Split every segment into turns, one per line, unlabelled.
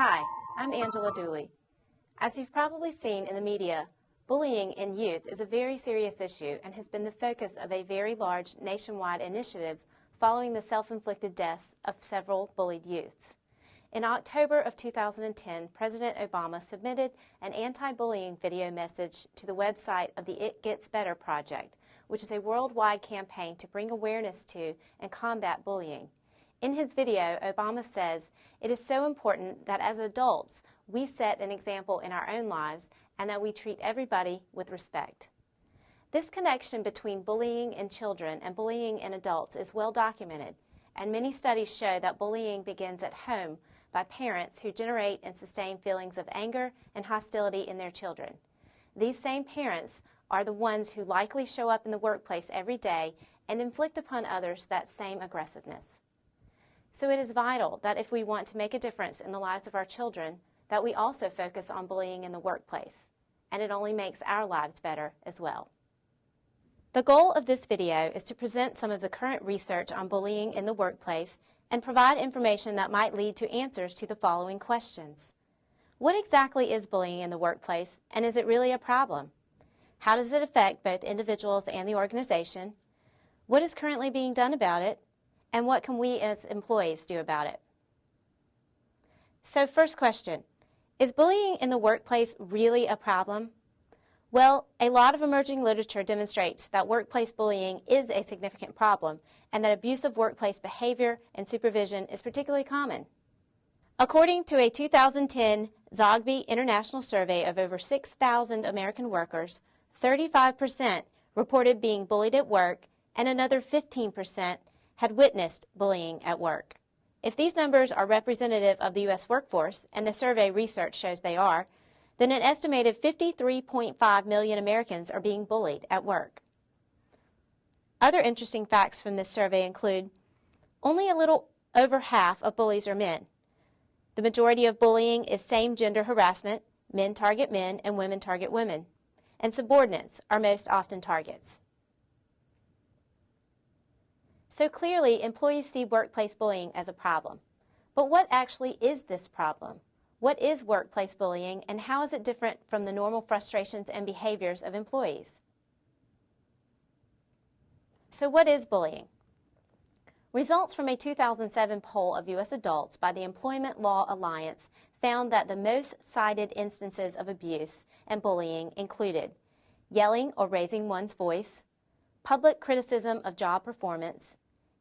Hi, I'm Angela Dooley. As you've probably seen in the media, bullying in youth is a very serious issue and has been the focus of a very large nationwide initiative following the self-inflicted deaths of several bullied youths. In October of 2010, President Obama submitted an anti-bullying video message to the website of the It Gets Better project, which is a worldwide campaign to bring awareness to and combat bullying. In his video, Obama says, "It is so important that as adults, we set an example in our own lives and that we treat everybody with respect." This connection between bullying in children and bullying in adults is well documented, and many studies show that bullying begins at home by parents who generate and sustain feelings of anger and hostility in their children. These same parents are the ones who likely show up in the workplace every day and inflict upon others that same aggressiveness. So it is vital that if we want to make a difference in the lives of our children, that we also focus on bullying in the workplace, and it only makes our lives better as well. The goal of this video is to present some of the current research on bullying in the workplace and provide information that might lead to answers to the following questions. What exactly is bullying in the workplace, and is it really a problem? How does it affect both individuals and the organization? What is currently being done about it? And what can we as employees do about it? So first question, is bullying in the workplace really a problem? Well, a lot of emerging literature demonstrates that workplace bullying is a significant problem and that abusive workplace behavior and supervision is particularly common. According to a 2010 Zogby International survey of over 6,000 American workers, 35% reported being bullied at work and another 15% had witnessed bullying at work. If these numbers are representative of the U.S. workforce, and the survey research shows they are, then an estimated 53.5 million Americans are being bullied at work. Other interesting facts from this survey include only a little over half of bullies are men. The majority of bullying is same-gender harassment, men target men and women target women, and subordinates are most often targets. So clearly, employees see workplace bullying as a problem. But what actually is this problem? What is workplace bullying, and how is it different from the normal frustrations and behaviors of employees? So what is bullying? Results from a 2007 poll of U.S. adults by the Employment Law Alliance found that the most cited instances of abuse and bullying included yelling or raising one's voice, public criticism of job performance,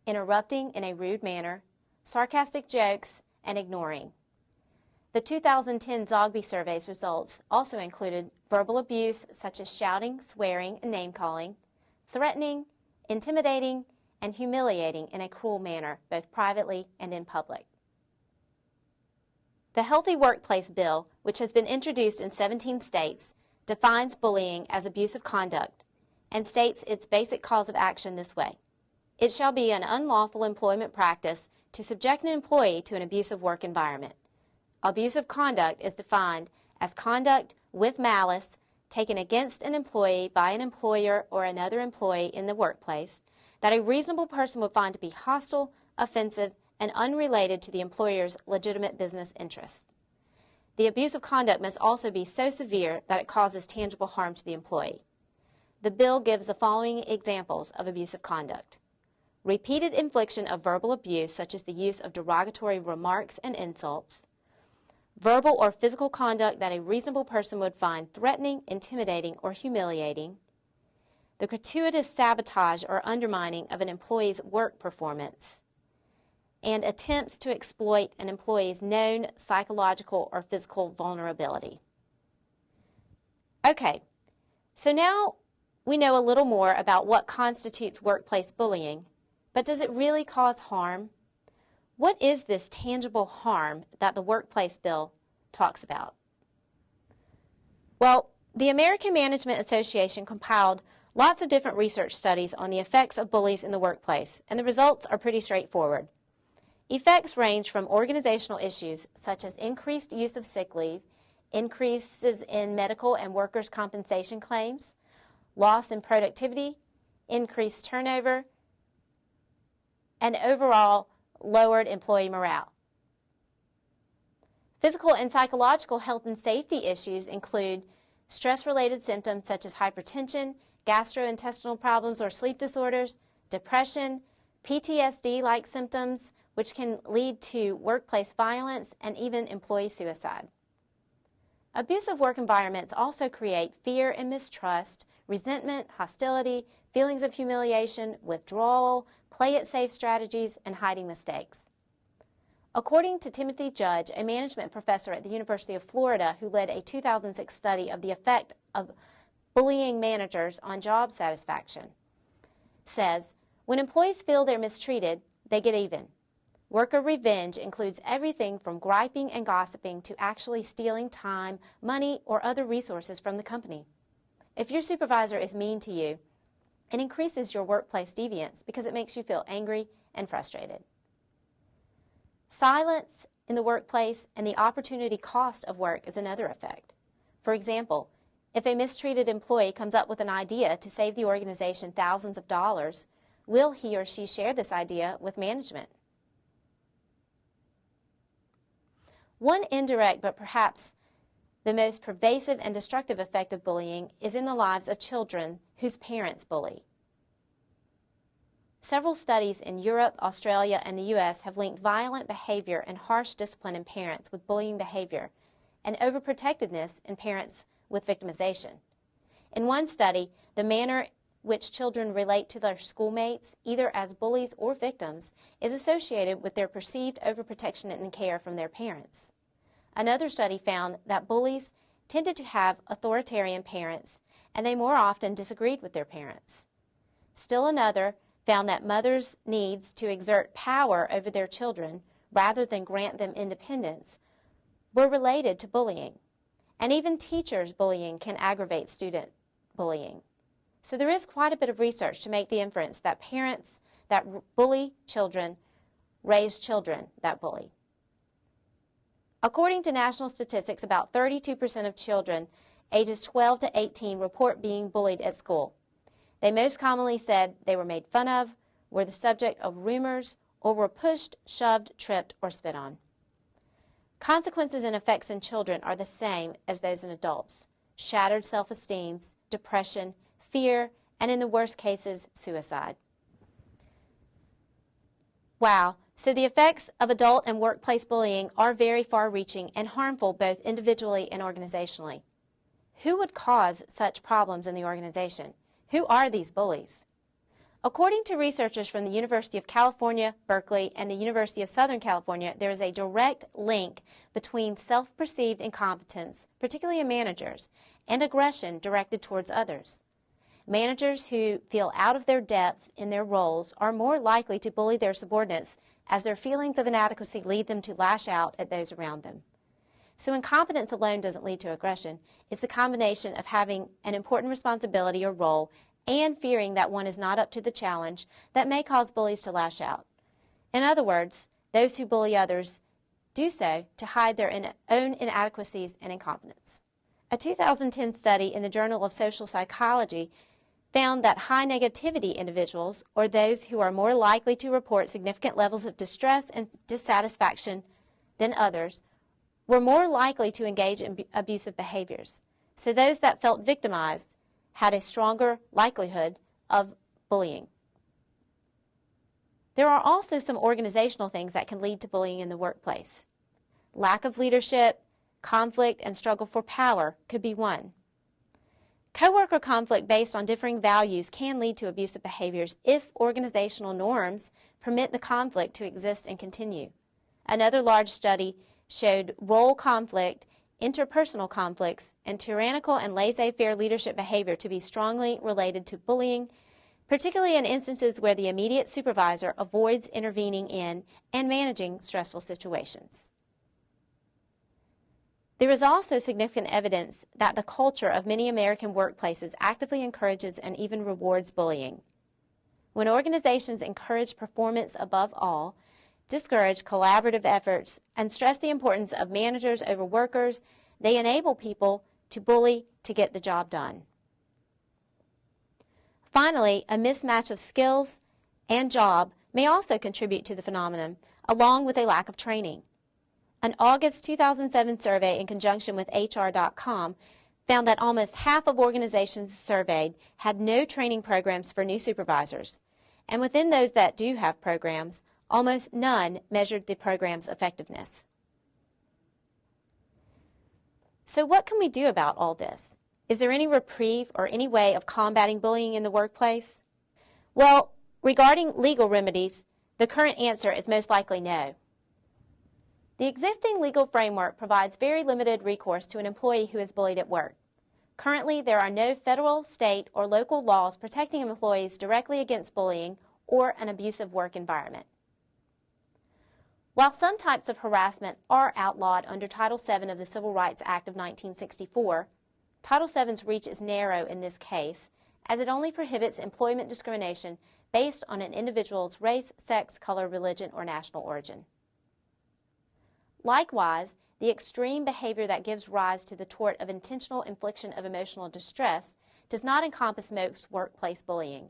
interrupting in a rude manner, sarcastic jokes, and ignoring. The 2010 Zogby survey's results also included verbal abuse such as shouting, swearing, and name-calling, threatening, intimidating, and humiliating in a cruel manner, both privately and in public. The Healthy Workplace Bill, which has been introduced in 17 states, defines bullying as abusive conduct and states its basic cause of action this way. It shall be an unlawful employment practice to subject an employee to an abusive work environment. Abusive conduct is defined as conduct with malice taken against an employee by an employer or another employee in the workplace that a reasonable person would find to be hostile, offensive, and unrelated to the employer's legitimate business interests. The abusive conduct must also be so severe that it causes tangible harm to the employee. The bill gives the following examples of abusive conduct. Repeated infliction of verbal abuse, such as the use of derogatory remarks and insults. Verbal or physical conduct that a reasonable person would find threatening, intimidating, or humiliating. The gratuitous sabotage or undermining of an employee's work performance. And attempts to exploit an employee's known psychological or physical vulnerability. Okay, so now we know a little more about what constitutes workplace bullying, but does it really cause harm? What is this tangible harm that the Workplace Bill talks about? Well, the American Management Association compiled lots of different research studies on the effects of bullies in the workplace, and the results are pretty straightforward. Effects range from organizational issues such as increased use of sick leave, increases in medical and workers' compensation claims, loss in productivity, increased turnover, and overall lowered employee morale. Physical and psychological health and safety issues include stress-related symptoms such as hypertension, gastrointestinal problems or sleep disorders, depression, PTSD-like symptoms, which can lead to workplace violence and even employee suicide. Abusive work environments also create fear and mistrust, resentment, hostility, feelings of humiliation, withdrawal, play-it-safe strategies, and hiding mistakes. According to Timothy Judge, a management professor at the University of Florida who led a 2006 study of the effect of bullying managers on job satisfaction, says, when employees feel they're mistreated, they get even. Worker revenge includes everything from griping and gossiping to actually stealing time, money, or other resources from the company. If your supervisor is mean to you, it increases your workplace deviance because it makes you feel angry and frustrated. Silence in the workplace and the opportunity cost of work is another effect. For example, if a mistreated employee comes up with an idea to save the organization thousands of dollars, will he or she share this idea with management? One indirect but perhaps the most pervasive and destructive effect of bullying is in the lives of children whose parents bully. Several studies in Europe, Australia, and the U.S. have linked violent behavior and harsh discipline in parents with bullying behavior and overprotectiveness in parents with victimization. In one study, the manner which children relate to their schoolmates, either as bullies or victims, is associated with their perceived overprotection and care from their parents. Another study found that bullies tended to have authoritarian parents, and they more often disagreed with their parents. Still another found that mothers' needs to exert power over their children rather than grant them independence were related to bullying. And even teachers' bullying can aggravate student bullying. So there is quite a bit of research to make the inference that parents that bully children raise children that bully. According to national statistics, about 32% of children ages 12 to 18 report being bullied at school. They most commonly said they were made fun of, were the subject of rumors, or were pushed, shoved, tripped, or spit on. Consequences and effects in children are the same as those in adults: shattered self-esteem, depression, fear, and in the worst cases, suicide. Wow, so the effects of adult and workplace bullying are very far-reaching and harmful both individually and organizationally. Who would cause such problems in the organization? Who are these bullies? According to researchers from the University of California, Berkeley, and the University of Southern California, there is a direct link between self-perceived incompetence, particularly in managers, and aggression directed towards others. Managers who feel out of their depth in their roles are more likely to bully their subordinates as their feelings of inadequacy lead them to lash out at those around them. So incompetence alone doesn't lead to aggression. It's the combination of having an important responsibility or role and fearing that one is not up to the challenge that may cause bullies to lash out. In other words, those who bully others do so to hide their own inadequacies and incompetence. A 2010 study in the Journal of Social Psychology found that high negativity individuals, or those who are more likely to report significant levels of distress and dissatisfaction than others, were more likely to engage in abusive behaviors. So those that felt victimized had a stronger likelihood of bullying. There are also some organizational things that can lead to bullying in the workplace. Lack of leadership, conflict, and struggle for power could be one. Coworker conflict based on differing values can lead to abusive behaviors if organizational norms permit the conflict to exist and continue. Another large study showed role conflict, interpersonal conflicts, and tyrannical and laissez-faire leadership behavior to be strongly related to bullying, particularly in instances where the immediate supervisor avoids intervening in and managing stressful situations. There is also significant evidence that the culture of many American workplaces actively encourages and even rewards bullying. When organizations encourage performance above all, discourage collaborative efforts, and stress the importance of managers over workers, they enable people to bully to get the job done. Finally, a mismatch of skills and job may also contribute to the phenomenon, along with a lack of training. An August 2007 survey in conjunction with HR.com found that almost half of organizations surveyed had no training programs for new supervisors, and within those that do have programs, almost none measured the program's effectiveness. So what can we do about all this? Is there any reprieve or any way of combating bullying in the workplace? Well, regarding legal remedies, the current answer is most likely no. The existing legal framework provides very limited recourse to an employee who is bullied at work. Currently, there are no federal, state, or local laws protecting employees directly against bullying or an abusive work environment. While some types of harassment are outlawed under Title VII of the Civil Rights Act of 1964, Title VII's reach is narrow in this case, as it only prohibits employment discrimination based on an individual's race, sex, color, religion, or national origin. Likewise, the extreme behavior that gives rise to the tort of intentional infliction of emotional distress does not encompass most workplace bullying.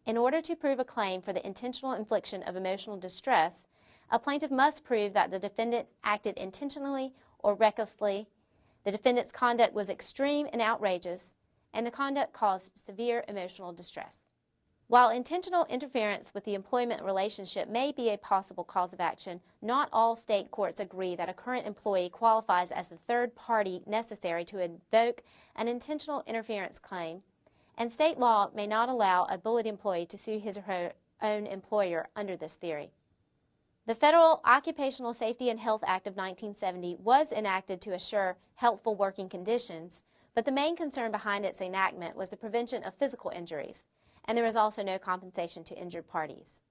In order to prove a claim for the intentional infliction of emotional distress, a plaintiff must prove that the defendant acted intentionally or recklessly, the defendant's conduct was extreme and outrageous, and the conduct caused severe emotional distress. While intentional interference with the employment relationship may be a possible cause of action, not all state courts agree that a current employee qualifies as the third party necessary to invoke an intentional interference claim, and state law may not allow a bullied employee to sue his or her own employer under this theory. The Federal Occupational Safety and Health Act of 1970 was enacted to assure healthful working conditions, but the main concern behind its enactment was the prevention of physical injuries, and there was also no compensation to injured parties.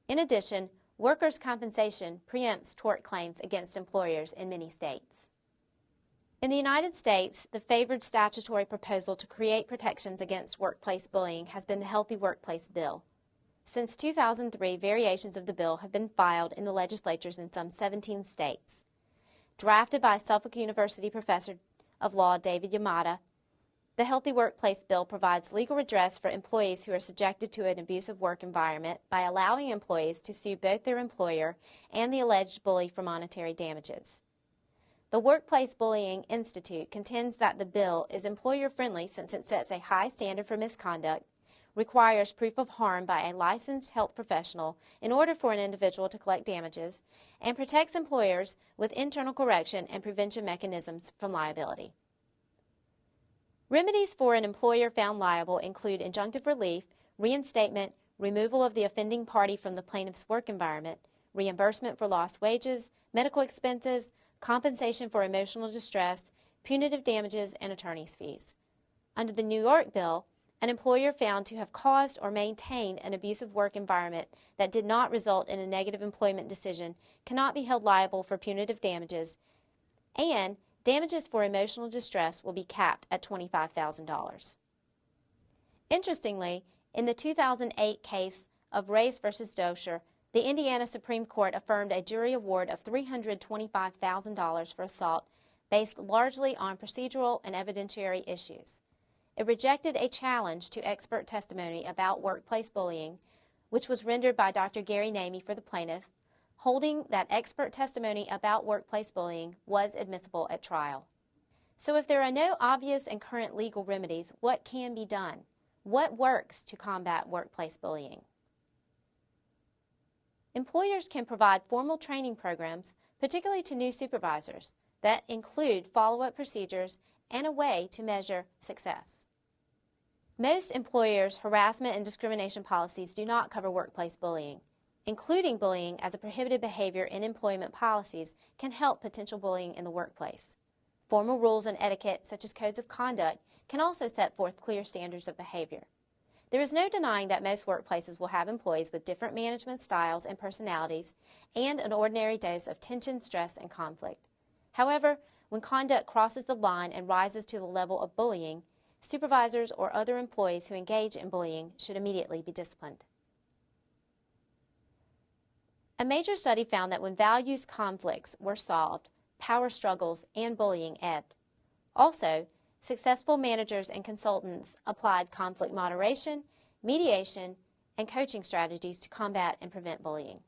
In addition, workers' compensation preempts tort claims against employers in many states. In the United States, the favored statutory proposal to create protections against workplace bullying has been the Healthy Workplace Bill. Since 2003, variations of the bill have been filed in the legislatures in some 17 states. Drafted by Suffolk University professor of law David Yamada, the Healthy Workplace Bill provides legal redress for employees who are subjected to an abusive work environment by allowing employees to sue both their employer and the alleged bully for monetary damages. The Workplace Bullying Institute contends that the bill is employer-friendly since it sets a high standard for misconduct, requires proof of harm by a licensed health professional in order for an individual to collect damages, and protects employers with internal correction and prevention mechanisms from liability. Remedies for an employer found liable include injunctive relief, reinstatement, removal of the offending party from the plaintiff's work environment, reimbursement for lost wages, medical expenses, compensation for emotional distress, punitive damages, and attorney's fees. Under the New York bill, an employer found to have caused or maintained an abusive work environment that did not result in a negative employment decision cannot be held liable for punitive damages, and damages for emotional distress will be capped at $25,000. Interestingly, in the 2008 case of Race v. Dosher, the Indiana Supreme Court affirmed a jury award of $325,000 for assault based largely on procedural and evidentiary issues. It rejected a challenge to expert testimony about workplace bullying, which was rendered by Dr. Gary Namey for the plaintiff, holding that expert testimony about workplace bullying was admissible at trial. So if there are no obvious and current legal remedies, what can be done? What works to combat workplace bullying? Employers can provide formal training programs, particularly to new supervisors, that include follow-up procedures and a way to measure success. Most employers' harassment and discrimination policies do not cover workplace bullying. Including bullying as a prohibited behavior in employment policies can help potential bullying in the workplace. Formal rules and etiquette, such as codes of conduct, can also set forth clear standards of behavior. There is no denying that most workplaces will have employees with different management styles and personalities and an ordinary dose of tension, stress, and conflict. However, when conduct crosses the line and rises to the level of bullying, supervisors or other employees who engage in bullying should immediately be disciplined. A major study found that when values conflicts were solved, power struggles and bullying ebbed. Also, successful managers and consultants applied conflict moderation, mediation, and coaching strategies to combat and prevent bullying.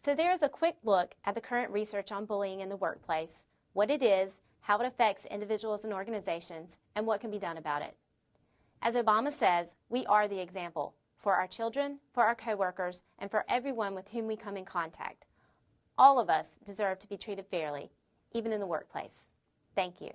So there is a quick look at the current research on bullying in the workplace, what it is, how it affects individuals and organizations, and what can be done about it. As Obama says, we are the example for our children, for our coworkers, and for everyone with whom we come in contact. All of us deserve to be treated fairly, even in the workplace. Thank you.